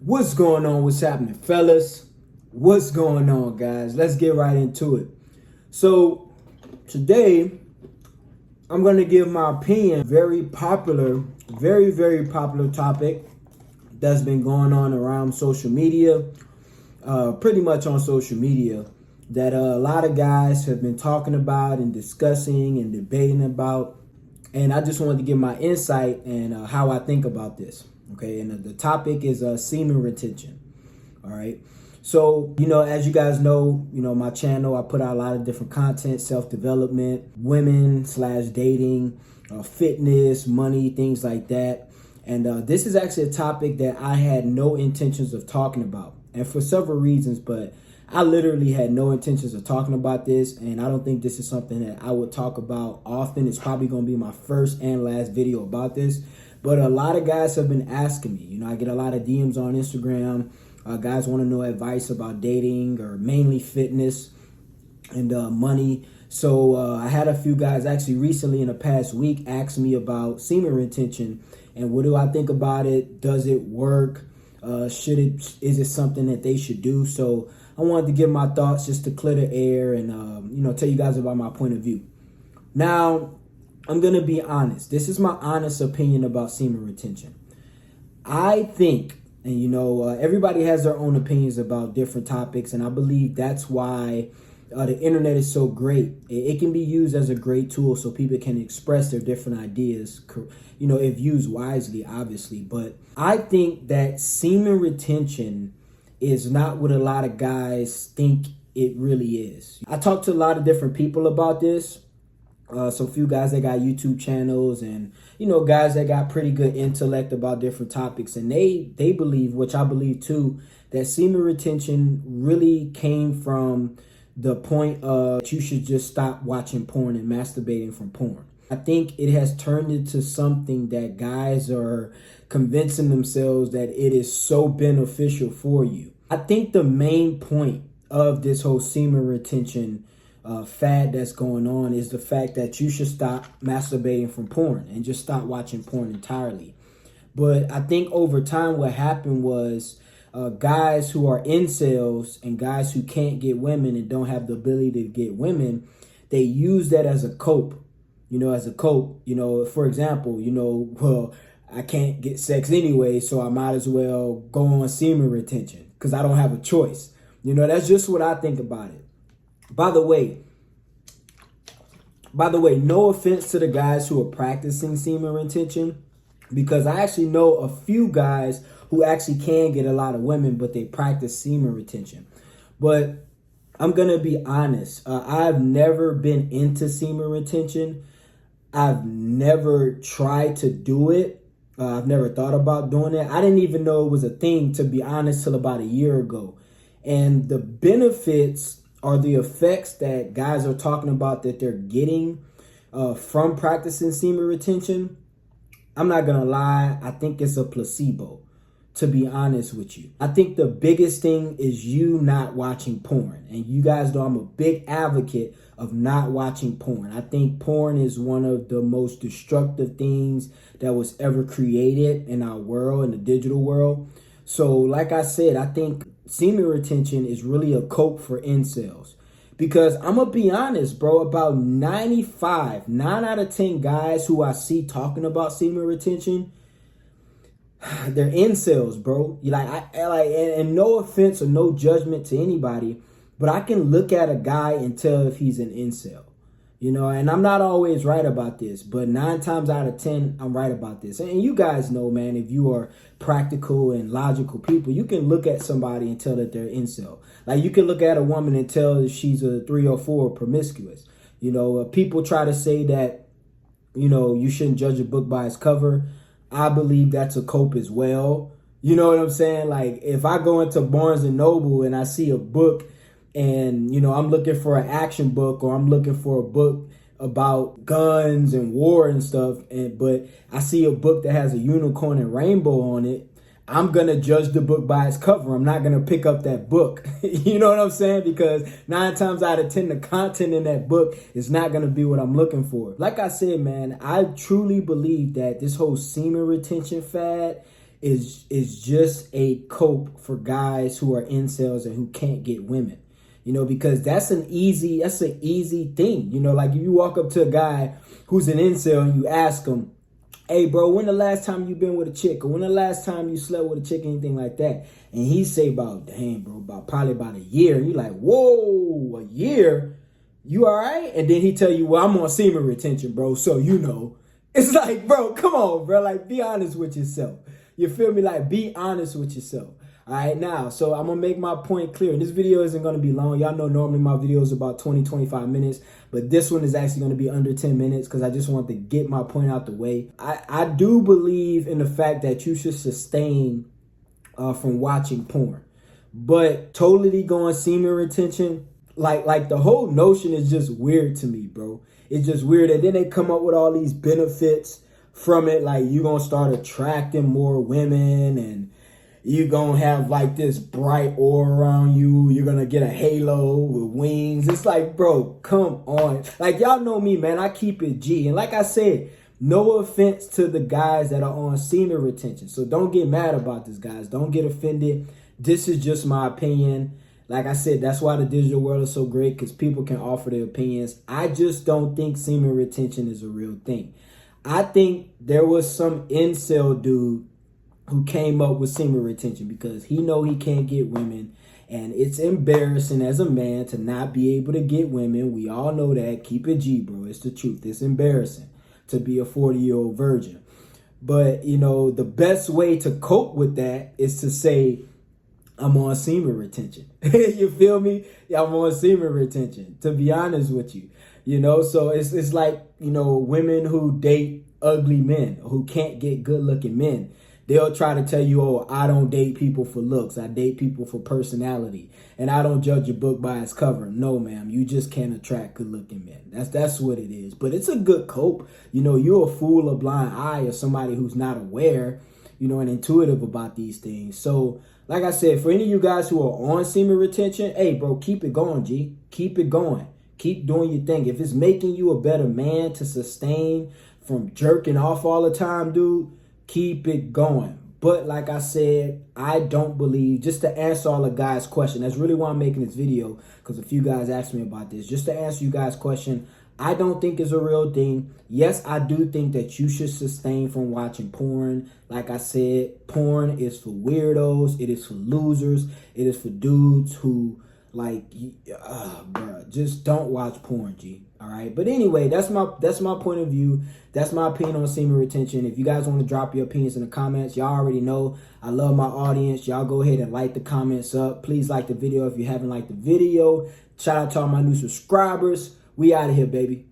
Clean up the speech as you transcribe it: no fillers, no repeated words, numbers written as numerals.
What's going on? What's happening, fellas? What's going on, guys? Let's get right into it. So today I'm going to give my opinion. Very popular, very popular topic that's been going on around social media, pretty much on social media, that a lot of guys have been talking about and discussing and debating about. And I just wanted to give my insight and how I think about this. Okay, and the topic is semen retention. All right. So, as you guys know, my channel, I put out a lot of different content, self-development, women/dating, fitness, money, things like that. And this is actually a topic that I had no intentions of talking about. And for several reasons, but I literally had no intentions of talking about this. And I don't think this is something that I would talk about often. It's probably going to be my first and last video about this. But a lot of guys have been asking me. I get a lot of DMs on Instagram. Guys want to know advice about dating or mainly fitness and money. So I had a few guys actually recently in the past week ask me about semen retention and what do I think about it? Does it work? Is it something that they should do? So I wanted to give my thoughts just to clear the air and tell you guys about my point of view. Now, I'm going to be honest. This is my honest opinion about semen retention. I think, and everybody has their own opinions about different topics, and I believe that's why the internet is so great. It can be used as a great tool so people can express their different ideas, if used wisely, obviously. But I think that semen retention is not what a lot of guys think it really is. I talked to a lot of different people about this. So a few guys that got YouTube channels and, guys that got pretty good intellect about different topics. And they believe, which I believe too, that semen retention really came from the point of you should just stop watching porn and masturbating from porn. I think it has turned into something that guys are convincing themselves that it is so beneficial for you. I think the main point of this whole semen retention fad that's going on is the fact that you should stop masturbating from porn and just stop watching porn entirely. But I think over time what happened was guys who are incels and guys who can't get women and don't have the ability to get women, they use that as a cope. For example, well, I can't get sex anyway, so I might as well go on semen retention because I don't have a choice. That's just what I think about it. By the way, no offense to the guys who are practicing semen retention, because I actually know a few guys who actually can get a lot of women, but they practice semen retention. But I'm going to be honest. I've never been into semen retention. I've never tried to do it. I've never thought about doing it. I didn't even know it was a thing, to be honest, till about a year ago. And the benefits are the effects that guys are talking about that they're getting from practicing semen retention. I'm not going to lie. I think it's a placebo, to be honest with you. I think the biggest thing is you not watching porn. And you guys know I'm a big advocate of not watching porn. I think porn is one of the most destructive things that was ever created in our world, in the digital world. So like I said, I think semen retention is really a cope for incels. Because I'm going to be honest, bro, about 9 out of 10 guys who I see talking about semen retention, they're incels, bro. And no offense or no judgment to anybody, but I can look at a guy and tell if he's an incel. And I'm not always right about this, but 9 times out of 10, I'm right about this. And you guys know, man, if you are practical and logical people, you can look at somebody and tell that they're incel. Like you can look at a woman and tell if she's a 304 promiscuous. People try to say that, you shouldn't judge a book by its cover. I believe that's a cope as well. You know what I'm saying? Like if I go into Barnes and Noble and I see a book and, I'm looking for an action book or I'm looking for a book about guns and war and stuff, but I see a book that has a unicorn and rainbow on it, I'm going to judge the book by its cover. I'm not going to pick up that book. You know what I'm saying? Because 9 times out of 10, the content in that book is not going to be what I'm looking for. Like I said, man, I truly believe that this whole semen retention fad is just a cope for guys who are incels and who can't get women. You know, because that's an easy thing. You know, like if you walk up to a guy who's an incel and you ask him, hey, bro, when the last time you been with a chick? Or when the last time you slept with a chick, anything like that? And he say about, dang, bro, probably about a year. And you're like, whoa, a year? You all right? And then he tell you, well, I'm on semen retention, bro. So, you know, it's like, bro, come on, bro. Like, be honest with yourself. You feel me? Like, be honest with yourself. All right, now, so I'm going to make my point clear. This video isn't going to be long. Y'all know normally my videos are about 20, 25 minutes. But this one is actually going to be under 10 minutes because I just want to get my point out the way. I do believe in the fact that you should sustain from watching porn. But totally going semen retention, like the whole notion is just weird to me, bro. It's just weird. And then they come up with all these benefits from it. Like you're going to start attracting more women and you're going to have like this bright aura around you. You're going to get a halo with wings. It's like, bro, come on. Like, y'all know me, man. I keep it G. And like I said, no offense to the guys that are on semen retention. So don't get mad about this, guys. Don't get offended. This is just my opinion. Like I said, that's why the digital world is so great because people can offer their opinions. I just don't think semen retention is a real thing. I think there was some incel dude who came up with semen retention because he know he can't get women. And it's embarrassing as a man to not be able to get women. We all know that. Keep it G, bro. It's the truth. It's embarrassing to be a 40-year-old virgin. But, you know, the best way to cope with that is to say, I'm on semen retention. You feel me? Yeah, I'm on semen retention, to be honest with you. You know, so it's like, you know, women who date ugly men, who can't get good-looking men. They'll try to tell you, oh, I don't date people for looks. I date people for personality. And I don't judge a book by its cover. No, ma'am. You just can't attract good-looking men. That's what it is. But it's a good cope. You know, you're a fool, a blind eye, or somebody who's not aware, you know, and intuitive about these things. So, like I said, for any of you guys who are on semen retention, hey, bro, keep it going, G. Keep it going. Keep doing your thing. If it's making you a better man to sustain from jerking off all the time, dude, keep it going. But like I said, I don't believe, just to answer all the guys' question, that's really why I'm making this video, because a few guys asked me about this. Just to answer you guys' question, I don't think it's a real thing. Yes, I do think that you should sustain from watching porn. Like I said, porn is for weirdos. It is for losers. It is for dudes who, like, bruh, just don't watch porn, G. All right. But anyway, that's my point of view. That's my opinion on semen retention. If you guys want to drop your opinions in the comments, y'all already know I love my audience. Y'all go ahead and like the comments up. Please like the video if you haven't liked the video. Shout out to all my new subscribers. We out of here, baby.